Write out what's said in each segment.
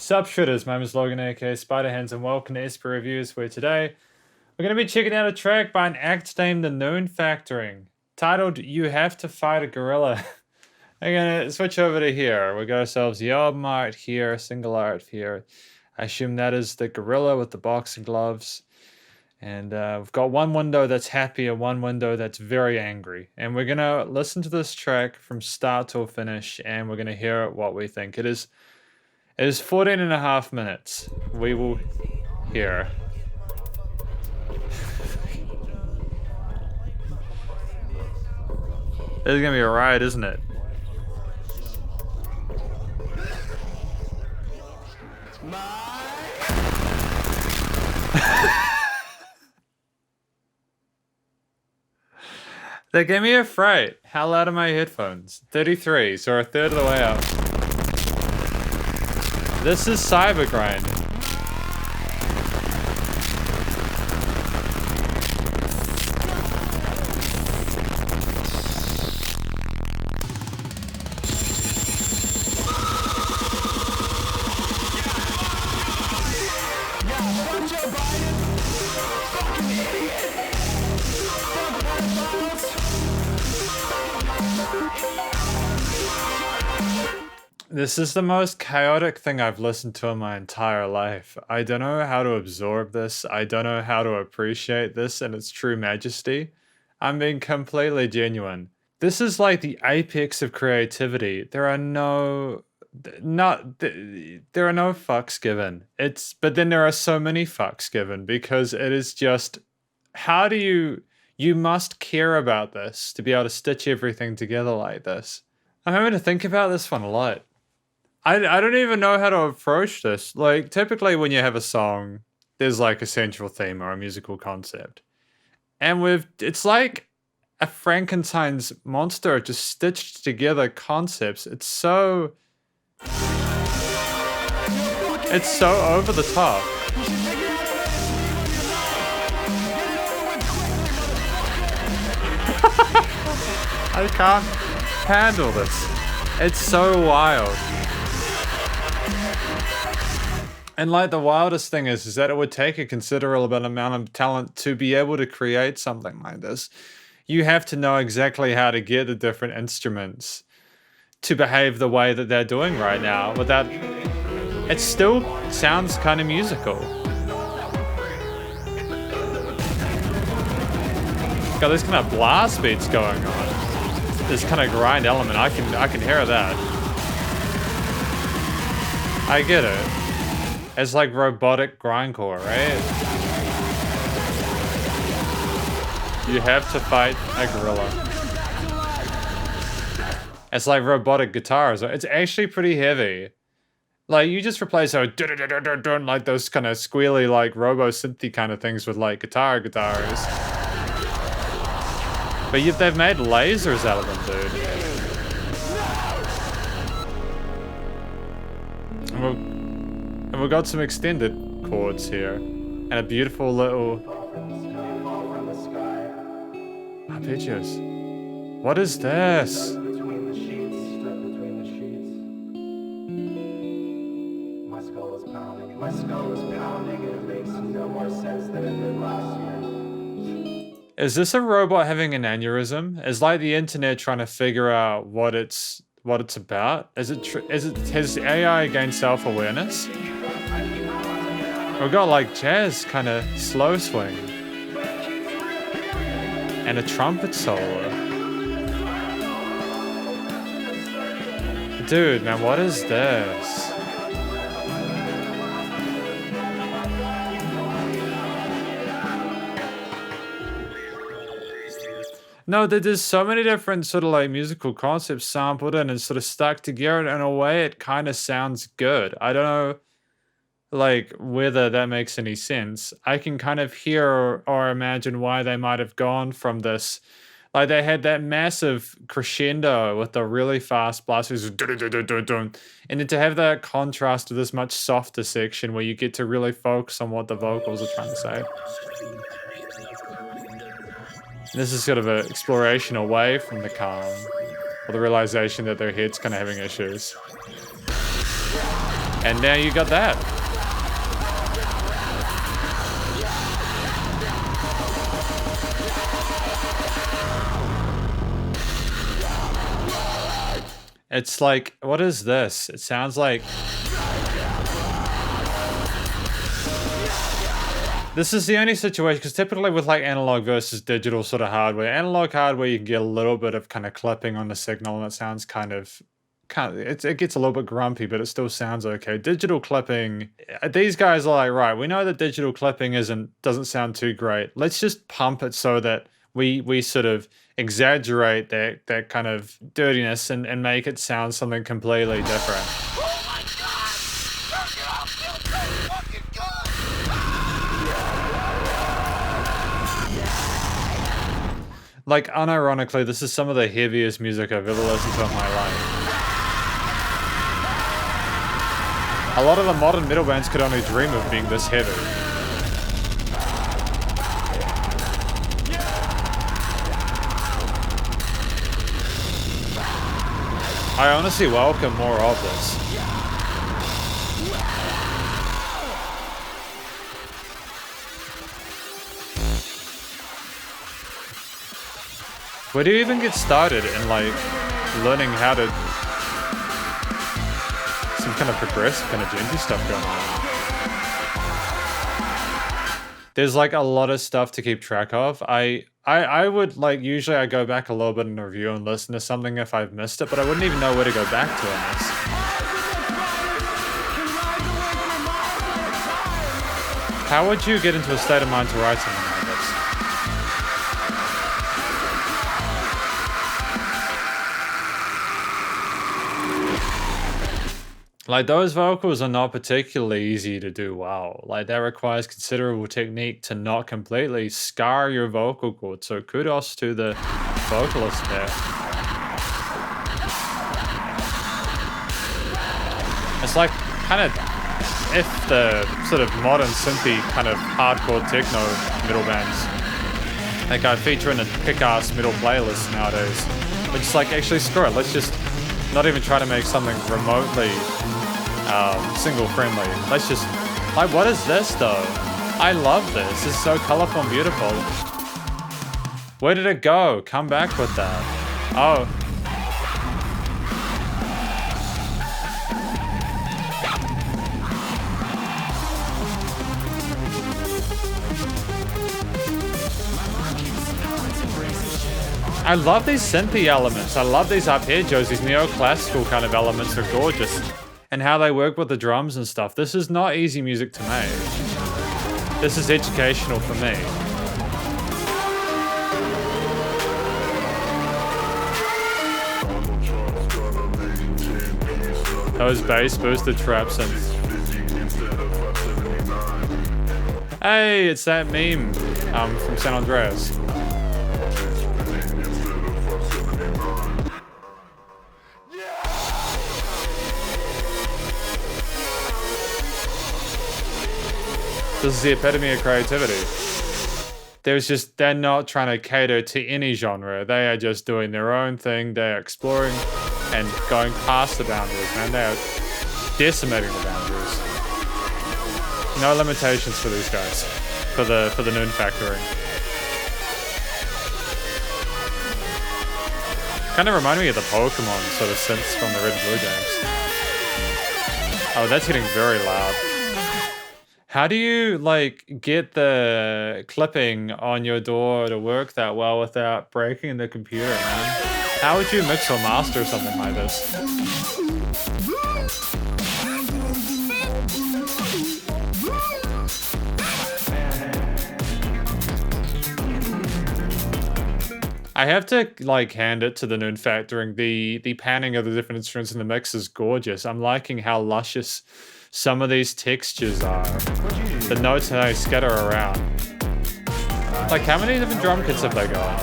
Sup Shredders, my name is Logan aka Spiderhands and welcome to SP Reviews, where today we're going to be checking out a track by an act named the Noonfactoring, titled You Have to Fight a Gorilla. I'm going to switch over to here. We got ourselves the album art here, single art here. I assume that is the gorilla with the boxing gloves. And we've got one window that's happy and one window that's very angry. And we're going to listen to this track from start till finish and we're going to hear what we think. It is 14 and a half minutes. We will hear. This is gonna be a ride, isn't it? They gave me a fright. How loud are my headphones? 33, so we're a third of the way up. This is Cyber Grind. This is the most chaotic thing I've listened to in my entire life. I don't know how to absorb this. I don't know how to appreciate this in its true majesty. I'm being completely genuine. This is like the apex of creativity. There are no fucks given. But then there are so many fucks given because it is just, how do you must care about this to be able to stitch everything together like this. I'm having to think about this one a lot. I don't even know how to approach this. Like, typically when you have a song, there's like a central theme or a musical concept. And it's like a Frankenstein's monster just stitched together concepts. It's so over the top. I can't handle this. It's so wild. And like the wildest thing is that it would take a considerable amount of talent to be able to create something like this. You have to know exactly how to get the different instruments to behave the way that they're doing right now without... It still sounds kind of musical. Got this kind of blast beats going on. This kind of grind element, I can hear that. I get it. It's like robotic grindcore, right? You have to fight a gorilla. It's like robotic guitars. It's actually pretty heavy. Like, you just replace like those kind of squealy, like robo-synthy kind of things with like guitars. But they've made lasers out of them, dude. And we've got some extended chords here. And a beautiful little... arpeggios. What is this? Stuck between the sheets. My skull is pounding and it makes no more sense than it did last year. Is this a robot having an aneurysm? Is like the internet trying to figure out what it's about? Has AI gained self-awareness? We've got like jazz kind of slow swing. And a trumpet solo. Dude, man, what is this? No, there's so many different sort of like musical concepts sampled in and sort of stuck together in a way it kind of sounds good. I don't know like whether that makes any sense. I can kind of hear or imagine why they might have gone from this. Like they had that massive crescendo with the really fast blasters, and then to have that contrast to this much softer section where you get to really focus on what the vocals are trying to say. This is sort of an exploration away from the calm, or the realization that their head's kind of having issues. And now you got that. It's like, what is this? It sounds like... This is the only situation, because typically with like analog versus digital sort of hardware, analog hardware, you can get a little bit of kind of clipping on the signal and it sounds kind of it gets a little bit grumpy, but it still sounds okay. Digital clipping, these guys are like, right, we know that digital clipping doesn't sound too great. Let's just pump it so that we sort of exaggerate that kind of dirtiness and make it sound something completely different. Like, unironically, this is some of the heaviest music I've ever listened to in my life. A lot of the modern metal bands could only dream of being this heavy. I honestly welcome more of this. Where do you even get started in like learning how to some kind of progressive kind of genty stuff going on? There's like a lot of stuff to keep track of. I would like, usually I go back a little bit in a review and listen to something if I've missed it, but I wouldn't even know where to go back to in this. How would you get into a state of mind to write something like this? Like, those vocals are not particularly easy to do well. Like, that requires considerable technique to not completely scar your vocal cords. So kudos to the vocalist there. It's like kind of if the sort of modern synthy kind of hardcore techno metal bands like I feature in a kick-ass metal playlist nowadays. We're just like, actually screw it, let's just not even try to make something remotely single friendly. Let's just, like, what is this though? I love this. This is so colorful and beautiful. Where did it go? Come back with that. Oh. I love these synthy elements. I love these arpeggios, these neoclassical kind of elements are gorgeous. And how they work with the drums and stuff. This is not easy music to make. This is educational for me. Those bass boosted trap synths. Hey, it's that meme from San Andreas. This is the epitome of creativity. They're not trying to cater to any genre. They are just doing their own thing. They're exploring and going past the boundaries, man. They are decimating the boundaries. No limitations for these guys. For the Noonfactoring. Kind of remind me of the Pokemon sort of synths from the Red and Blue games. Oh, that's getting very loud. How do you, like, get the clipping on your door to work that well without breaking the computer, man? How would you mix or master something like this? I have to, like, hand it to the Noonfactoring. The panning of the different instruments in the mix is gorgeous. I'm liking how luscious some of these textures are. The notes that they scatter around. Like, how many different drum kits have they got?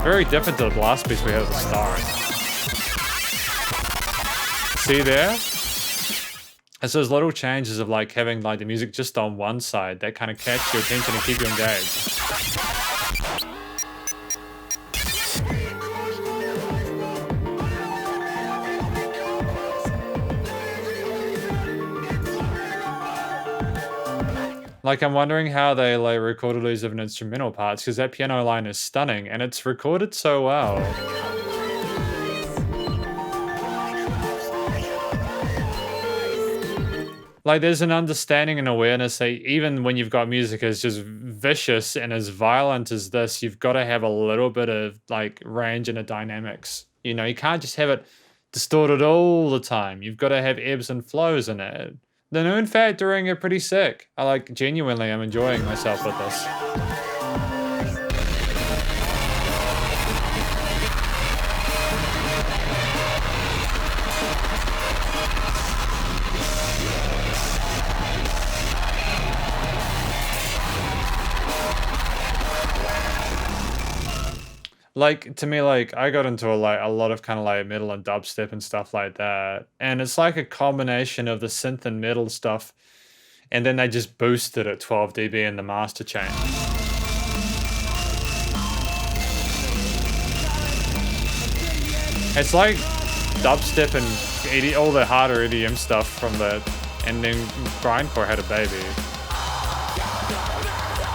Very different to the last piece we had at the start. See there? It's those little changes of like having like the music just on one side that kind of catch your attention and keep you engaged. Like, I'm wondering how they like recorded these different instrumental parts because that piano line is stunning and it's recorded so well. Like, there's an understanding and awareness that even when you've got music as just vicious and as violent as this, you've got to have a little bit of like range and a dynamics. You know, you can't just have it distorted all the time. You've got to have ebbs and flows in it. The Noonfactoring are pretty sick. I like genuinely, I'm enjoying myself with this. Like, to me, like, I got into a lot of kind of like metal and dubstep and stuff like that. And it's like a combination of the synth and metal stuff. And then they just boosted it 12 dB in the master chain. It's like dubstep and all the harder EDM stuff from the, and then grindcore had a baby.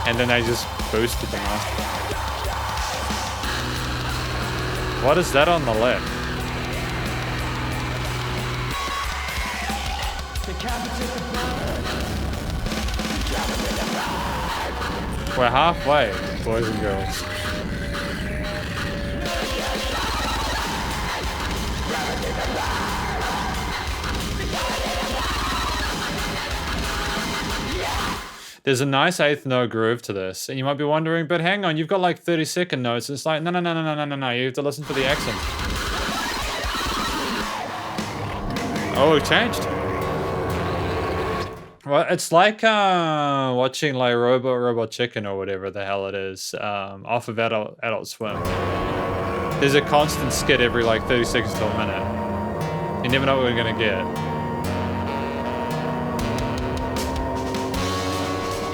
And then they just boosted the master. What is that on the left? We're halfway, boys and girls. There's a nice eighth note groove to this, and you might be wondering, but hang on, you've got like 30-second notes. It's like, no, you have to listen for the accent. Oh, it changed. Well, it's like watching like Robot Chicken or whatever the hell it is, off of Adult Swim. There's a constant skit every like 30 seconds to a minute. You never know what we're gonna get.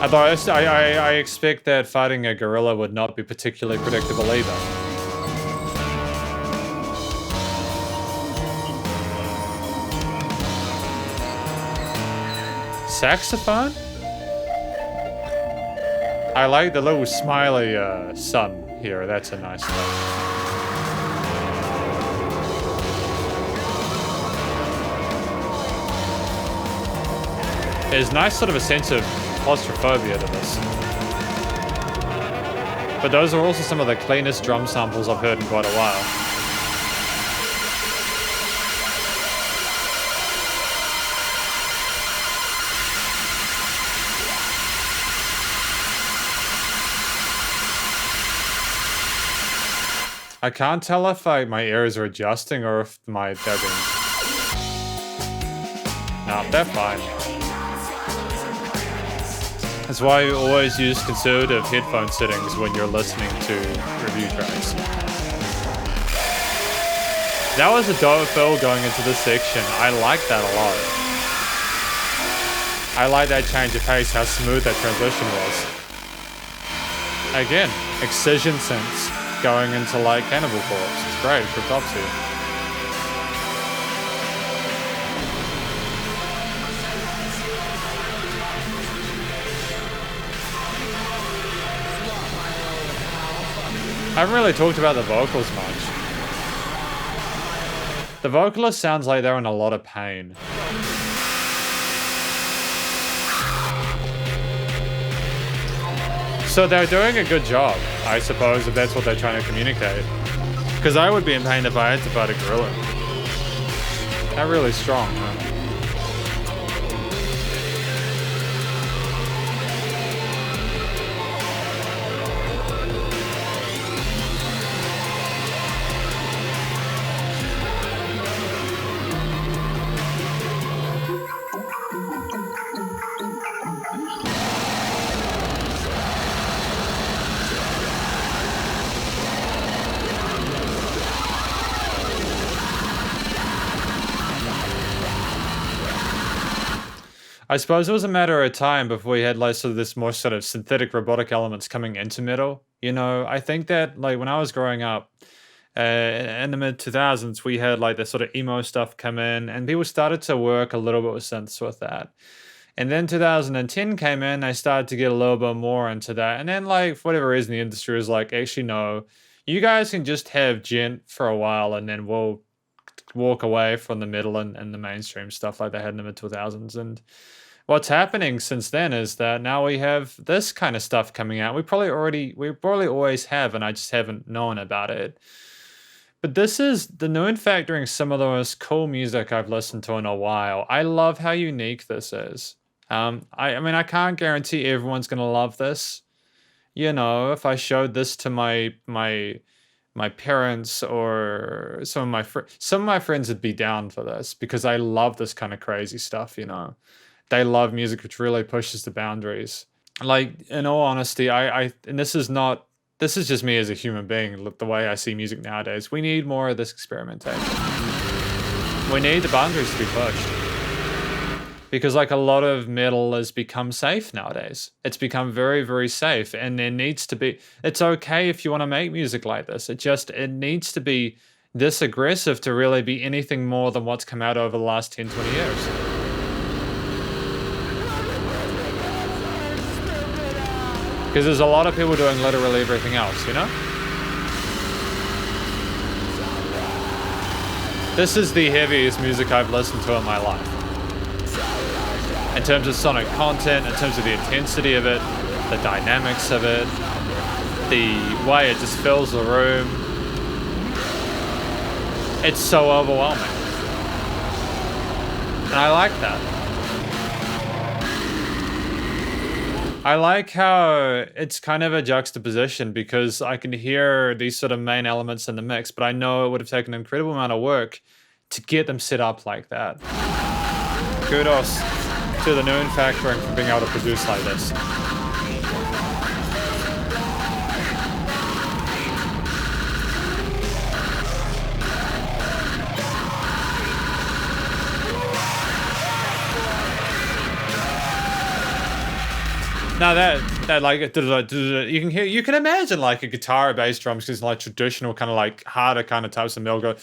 Although I expect that fighting a gorilla would not be particularly predictable either. Saxophone? I like the little smiley sun here. That's a nice touch. There's nice sort of a sense of claustrophobia to this. But those are also some of the cleanest drum samples I've heard in quite a while. I can't tell if my ears are adjusting or if they're being... No, they're fine. That's why you always use conservative headphone settings when you're listening to review tracks. That was a dope fill going into this section. I like that a lot. I like that change of pace, how smooth that transition was. Again, excision synths going into like Cannibal Corpse. It's great, Cryptopsy. I haven't really talked about the vocals much. The vocalist sounds like they're in a lot of pain. So they're doing a good job, I suppose, if that's what they're trying to communicate. Because I would be in pain if I had to fight a gorilla. They're really strong, man. I suppose it was a matter of time before we had like sort of this more sort of synthetic robotic elements coming into metal. I think that like when I was growing up in the mid 2000s, we had like the sort of emo stuff come in, and people started to work a little bit with synths with that. And then 2010 came in, they started to get a little bit more into that. And then, like, for whatever reason, the industry was like, actually, no, you guys can just have gent for a while and then we'll walk away from the metal and the mainstream stuff like they had in the mid 2000s. And what's happening since then is that now we have this kind of stuff coming out. We probably always have, and I just haven't known about it. But this is the Noonfactoring, some of the most cool music I've listened to in a while. I love how unique this is. I mean, I can't guarantee everyone's gonna love this. You know, if I showed this to my parents or some of my friends would be down for this because I love this kind of crazy stuff. You know, they love music which really pushes the boundaries. Like, in all honesty, and this is just me as a human being, the way I see music nowadays. We need more of this experimentation. We need the boundaries to be pushed. Because, like, a lot of metal has become safe nowadays. It's become very, very safe. And there needs to be, it's okay if you want to make music like this. It needs to be this aggressive to really be anything more than what's come out over the last 10, 20 years. Because there's a lot of people doing literally everything else, you know? This is the heaviest music I've listened to in my life. In terms of sonic content, in terms of the intensity of it, the dynamics of it, the way it just fills the room. It's so overwhelming. And I like that. I like how it's kind of a juxtaposition because I can hear these sort of main elements in the mix, but I know it would have taken an incredible amount of work to get them set up like that. Kudos to the Noonfactoring for being able to produce like this. Now that like you can imagine like a guitar or bass drums because like traditional kind of like harder kind of types of metal go.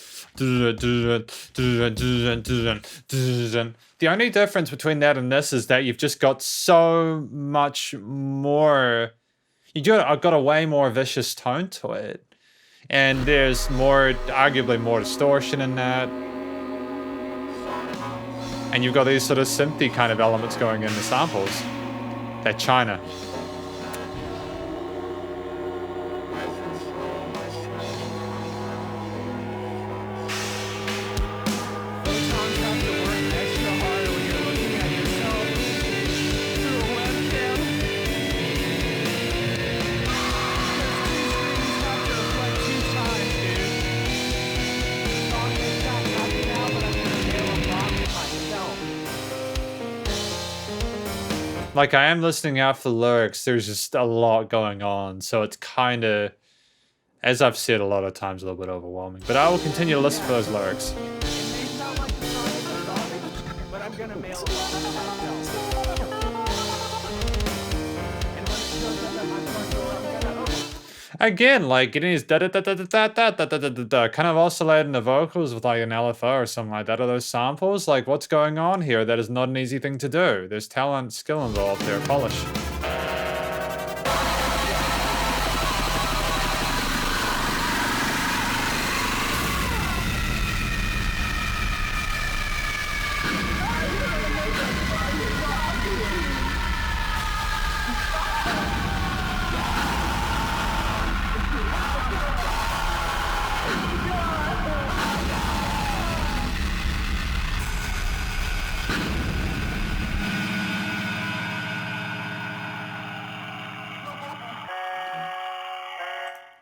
The only difference between that and this is that you've just got so much more. I've got a way more vicious tone to it, and there's arguably more distortion in that, and you've got these sort of synthy kind of elements going in the samples. That China. Like, I am listening out for the lyrics. There's just a lot going on. So it's kind of, as I've said a lot of times, a little bit overwhelming. But I will continue to listen for those lyrics. Again, like getting these kind of oscillating the vocals with like an LFO or something like that. Are those samples? Like, what's going on here? That is not an easy thing to do. There's talent, skill involved there, polish.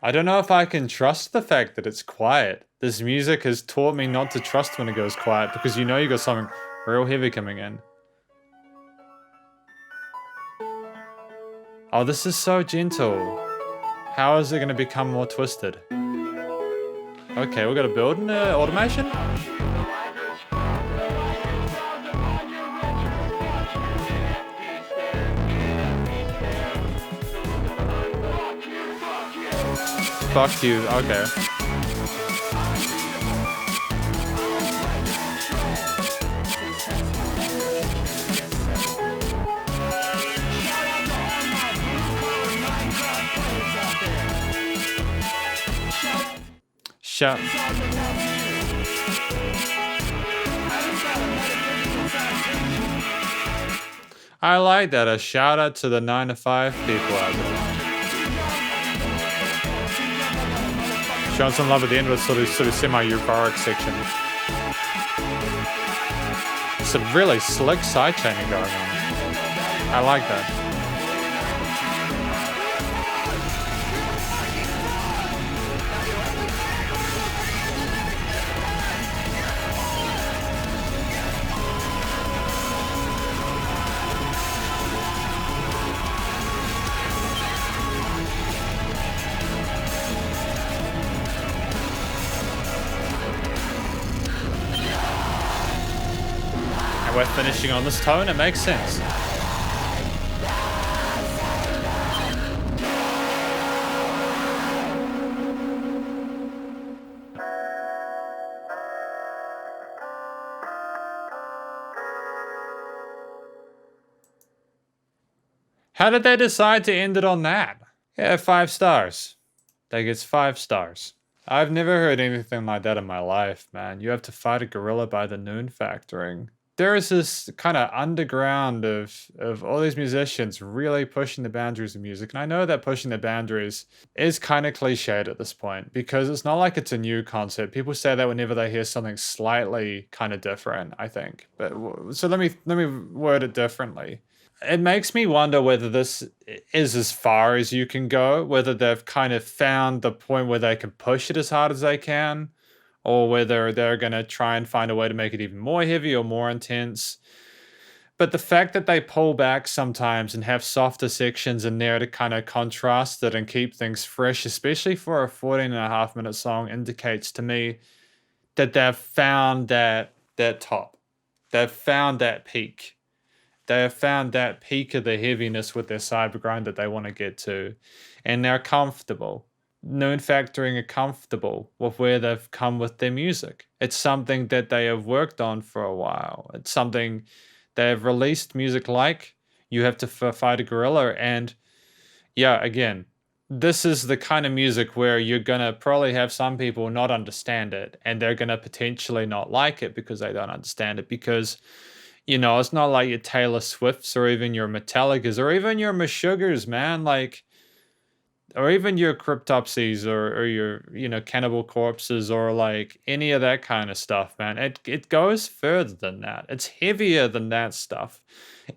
I don't know if I can trust the fact that it's quiet. This music has taught me not to trust when it goes quiet because you know you got something real heavy coming in. Oh, this is so gentle. How is it going to become more twisted? Okay, we're going to build an automation? Fuck you, okay. Shout. I like that. A shout out to the 9 to 5 people out there. Showing some love at the end with sort of semi-euphoric section. It's a really slick sidechaining going on. I like that. We're finishing on this tone, it makes sense. How did they decide to end it on that? Yeah, 5 stars. That gets 5 stars. I've never heard anything like that in my life, man. You have to fight a gorilla by the Noonfactoring. There is this kind of underground of all these musicians really pushing the boundaries of music. And I know that pushing the boundaries is kind of cliched at this point because it's not like it's a new concept. People say that whenever they hear something slightly kind of different, I think. But so let me word it differently. It makes me wonder whether this is as far as you can go, whether they've kind of found the point where they can push it as hard as they can, or whether they're going to try and find a way to make it even more heavy or more intense. But the fact that they pull back sometimes and have softer sections in there to kind of contrast it and keep things fresh, especially for a 14.5-minute song, indicates to me that they've found that top. They've found that peak. They have found that peak of the heaviness with their cybergrind that they want to get to. And they're comfortable. Noonfactoring are comfortable with where they've come with their music. It's something that they have worked on for a while. It's something they have released music like You Have to Fight a Gorilla. And yeah, again, this is the kind of music where you're going to probably have some people not understand it. And they're going to potentially not like it because they don't understand it. Because, you know, it's not like your Taylor Swifts or even your Metallicas or even your Meshuggahs, man. Like, or even your Cryptopsies or your, you know, Cannibal Corpses or like any of that kind of stuff, man. It goes further than that. It's heavier than that stuff.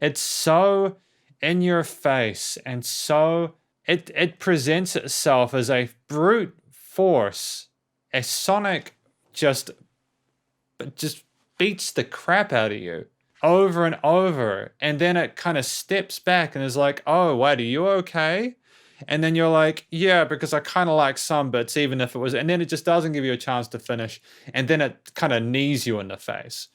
It's so in your face and so it presents itself as a brute force, a sonic just beats the crap out of you over and over, and then it kind of steps back and is like, oh wait, are you okay? And then you're like, yeah, because I kind of like some bits, even if it was, and then it just doesn't give you a chance to finish, and then it kind of knees you in the face,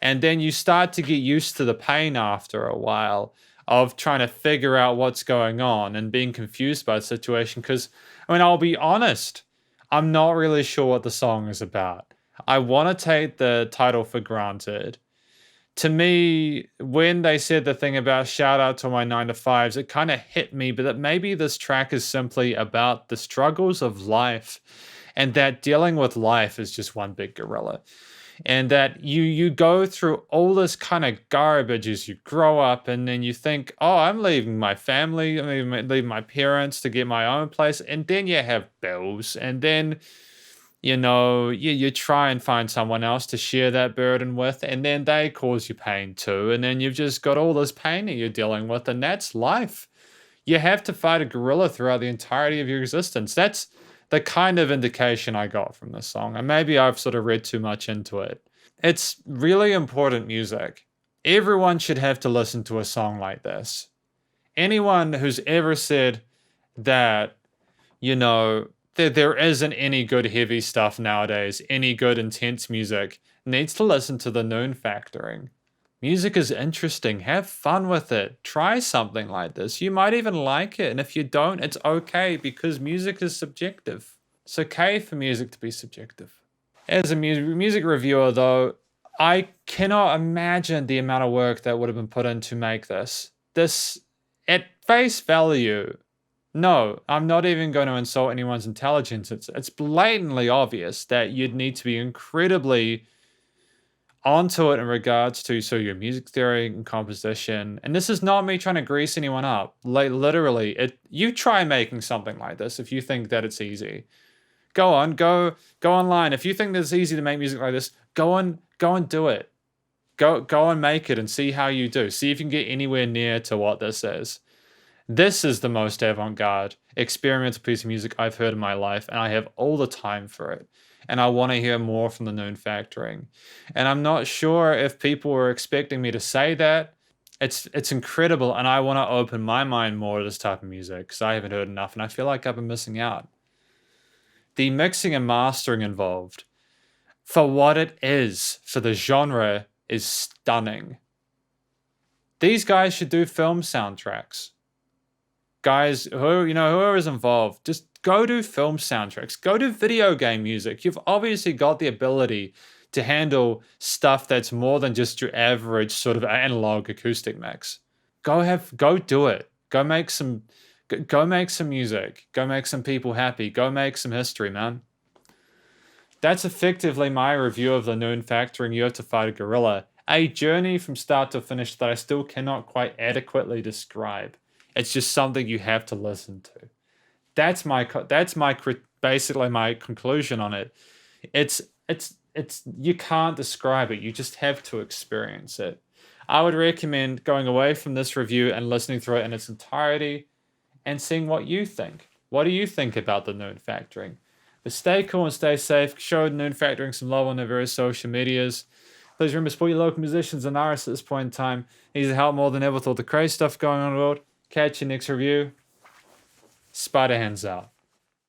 and then you start to get used to the pain after a while of trying to figure out what's going on and being confused by the situation. Because I mean, I'll be honest, I'm not really sure what the song is about. I want to take the title for granted. To me, when they said the thing about shout out to my 9 to 5s, it kind of hit me, but that maybe this track is simply about the struggles of life and that dealing with life is just one big gorilla. And that you go through all this kind of garbage as you grow up, and then you think, oh, I'm leaving my family, I'm leaving my parents to get my own place, and then you have bills, and then you know, you try and find someone else to share that burden with, and then they cause you pain too. And then you've just got all this pain that you're dealing with, and that's life. You have to fight a gorilla throughout the entirety of your existence. That's the kind of indication I got from this song. And maybe I've sort of read too much into it. It's really important music. Everyone should have to listen to a song like this. Anyone who's ever said that, you know, there isn't any good heavy stuff nowadays, any good intense music, needs to listen to the Noonfactoring. Music is interesting. Have fun with it. Try something like this. You might even like it. And if you don't, it's okay because music is subjective. It's okay for music to be subjective. As a music reviewer, though, I cannot imagine the amount of work that would have been put in to make this. This, at face value, No, I'm not even going to insult anyone's intelligence. It's blatantly obvious that you'd need to be incredibly onto it in regards to your music theory and composition. And this is not me trying to grease anyone up. Like literally, you try making something like this if you think that it's easy. Go online. If you think that it's easy to make music like this, go and do it. Go and make it and see how you do. See if you can get anywhere near to what this is. This is the most avant-garde experimental piece of music I've heard in my life, and I have all the time for it. And I want to hear more from the Noonfactoring. And I'm not sure if people were expecting me to say that. It's incredible, and I want to open my mind more to this type of music because I haven't heard enough, and I feel like I've been missing out. The mixing and mastering involved, for what it is, for the genre, is stunning. These guys should do film soundtracks. Guys whoever is involved, just go do film soundtracks, go do video game music. You've obviously got the ability to handle stuff that's more than just your average sort of analog acoustic mix. Go do it. Go make some music. Go make some people happy. Go make some history, man. That's effectively my review of the Noonfactoring You Have to Fight a Gorilla. A journey from start to finish that I still cannot quite adequately describe. It's just something you have to listen to. That's basically my conclusion on it. It's you can't describe it. You just have to experience it. I would recommend going away from this review and listening through it in its entirety and seeing what you think. What do you think about the Noonfactoring? But stay cool and stay safe. Show Noonfactoring some love on their various social medias. Please remember, support your local musicians and artists at this point in time. Needs help more than ever with all the crazy stuff going on in the world. Catch you next review. Spider hands out.